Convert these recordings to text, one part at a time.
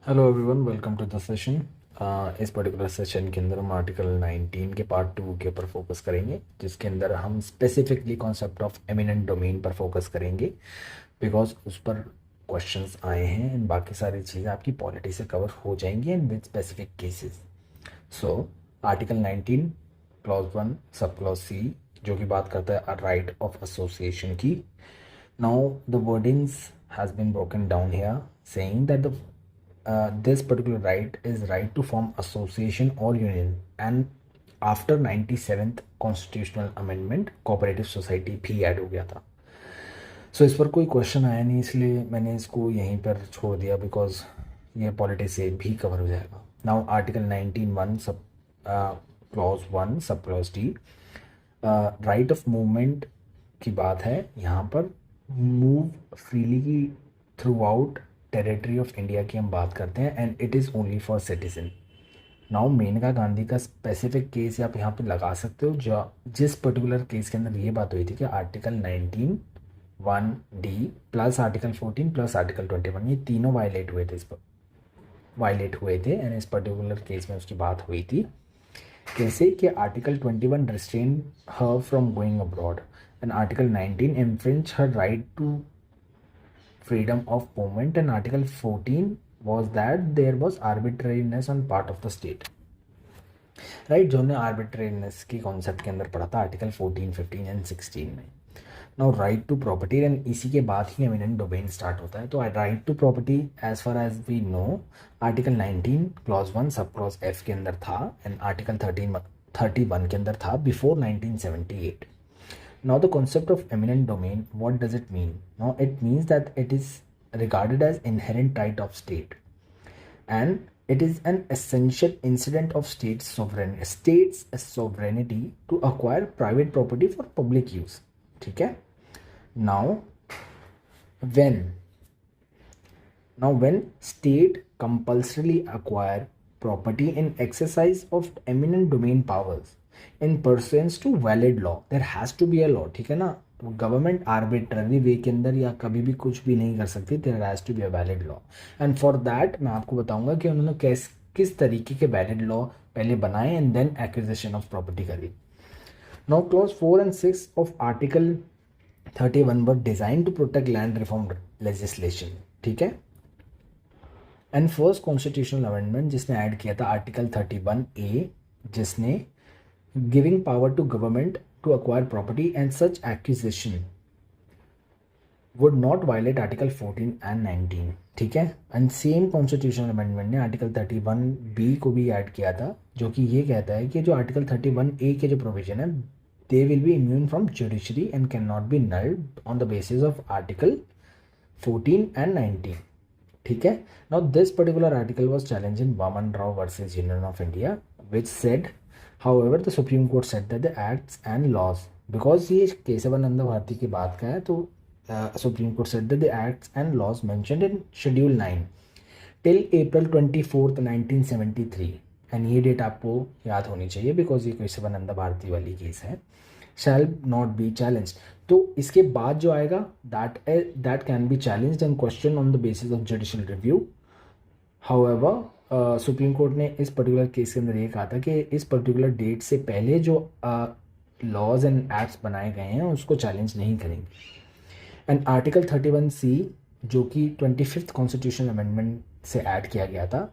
Hello everyone, welcome to the session. इस particular session के अंदर हम आर्टिकल 19 के पार्ट 2 के ऊपर फोकस करेंगे, जिसके अंदर हम specifically concept of eminent domain पर फोकस करेंगे, बिकॉज उस पर क्वेश्चंस आए हैं एंड बाकी सारी चीज़ें आपकी पॉलिटी से कवर हो जाएंगी and with specific cases. So article 19 clause 1 sub clause C, जो कि बात करता है राइट ऑफ एसोसिएशन की। Now the wordings has been broken down here saying that this particular right is right to form association or union, and after 97th constitutional amendment cooperative society भी add हो गया था। सो इस पर कोई question आया नहीं, इसलिए मैंने इसको यहीं पर छोड़ दिया, बिकॉज ये पॉलिटिक्स से भी कवर हो जाएगा। नाउ आर्टिकल 19(1) सब clause 1 sub clause D, right of movement की बात है यहाँ पर। मूव फ्रीली की throughout territory of India की हम बात करते हैं, and it is only for citizen. Now Maneka Gandhi का स्पेसिफिक केस आप यहाँ पे लगा सकते हो, जो जिस पर्टिकुलर केस के अंदर ये बात हुई थी कि article 19(1) D plus article 14 plus article 21, ये तीनों वायलेट हुए थे, एंड इस पर्टिकुलर केस में उसकी बात हुई थी। कैसे कि article 21 restrain her from going abroad, and article 19 infringe her right to freedom of movement, and article 14 was that there was arbitrariness on part of the state, right. जो हमने आर्बिट्रेरीनेस की कॉन्सेप्ट के अंदर पढ़ा था आर्टिकल 14, 15 एंड 16 में। Now right to property, and इसी के बाद ही एमिनेंट डोमेन स्टार्ट होता है। तो right to property as far as we know article 19 clause 1 sub clause F के अंदर था, एंड आर्टिकल 31 के अंदर था before 1978। Now the concept of eminent domain, what does it mean? Now it means that it is regarded as inherent right of state, and it is an essential incident of state's sovereignty to acquire private property for public use. ठीक है? Now when when state compulsorily acquire property in exercise of eminent domain powers in pursuance to valid law, there has to be a law, ठीक है ना। तो government arbitrary वे के अंदर या कभी भी कुछ भी नहीं कर सकती, there has to be a valid law, and for that मैं आपको बताऊंगा कि उन्होंने किस तरीके के वैलिड लॉ पहले बनाए and then acquisition of property करी। Now clause 4 and 6 of article 31 were designed to protect land reform legislation, ठीक है। एंड फर्स्ट कॉन्स्टिट्यूशनल अमेंडमेंट जिसने ऐड किया था आर्टिकल 31A, जिसने giving power to government to acquire property and such acquisition would not violate article 14 and 19, ठीक है। And same constitutional amendment ने article 31B को भी ऐड किया था, जो कि ये कहता है कि जो आर्टिकल 31A के जो प्रोविजन है, they will be immune from judiciary and can not be nulled on the basis of article 14 and 19, ठीक है। Now this particular article was challenge in Waman Rao versus Union of India, which said however the supreme court said that the acts and laws, because ये केशवानंद भारती की बात का है, तो supreme court said that the acts and laws mentioned in schedule 9 till April 24th 1973, and ये date आपको याद होनी चाहिए बिकॉज ये केशवानंद भारती वाली केस है, shall not be challenged। तो इसके बाद जो आएगा that can be challenged and questioned on the basis of judicial review। However supreme court ने इस पर्टिकुलर केस के अंदर ये कहा था कि इस पर्टिकुलर डेट से पहले जो लॉज एंड एक्ट्स बनाए गए हैं उसको चैलेंज नहीं करेंगे। एंड आर्टिकल 31C, जो कि 25th कॉन्स्टिट्यूशनल अमेंडमेंट से ऐड किया गया था,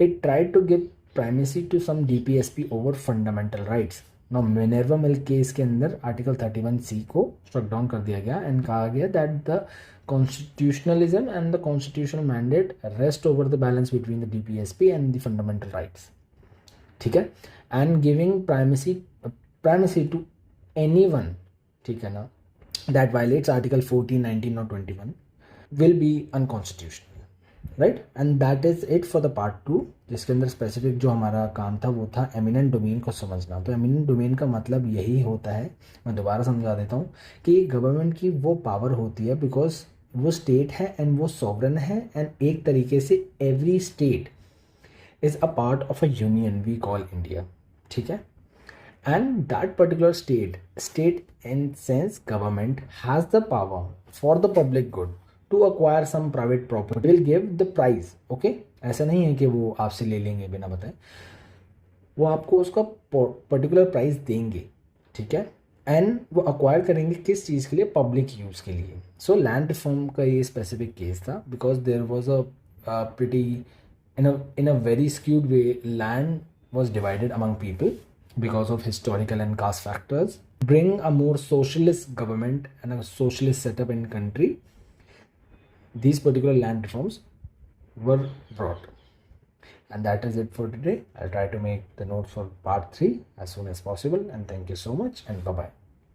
it tried to give primacy to some DPSP over fundamental rights. No Minerva Mills case के अंदर आर्टिकल 31C को स्ट्रक डाउन कर दिया गया एंड कहा गया that the constitutionalism and the constitutional mandate rest over the balance between the DPSP and the fundamental rights, ठीक है। and giving primacy to anyone, ठीक है ना, that violates article 14, 19 or 21 will be unconstitutional, right। and that is it for the part 2, जिसके अंदर specific जो हमारा काम था वो था एमिनेंट डोमेन को समझना। तो एमिनेंट डोमेन का मतलब यही होता है, मैं दोबारा समझा देता हूँ, कि गवर्नमेंट की वो पावर होती है बिकॉज वो स्टेट है एंड वो सॉवरन है, एंड एक तरीके से every state is a part of a union we call India, ठीक है। And that particular state in sense government has the power for the public good to acquire some private property will give the price. Okay, ऐसा नहीं है कि वो आपसे ले लेंगे बिना बताए, वो आपको उसका पर्टिकुलर प्राइस देंगे. ठीक है. एंड वो अक्वायर करेंगे किस चीज़ के लिए? पब्लिक यूज़ के लिए. सो लैंड रिफॉर्म का ये स्पेसिफिक केस था because there was a pretty in a very skewed way, land was divided among people because of historical and caste factors. Bring a more socialist government and a socialist setup in country, these particular land reforms were brought. And that is it for today. I'll try to make the notes for part 3 as soon as possible, and thank you so much and bye bye.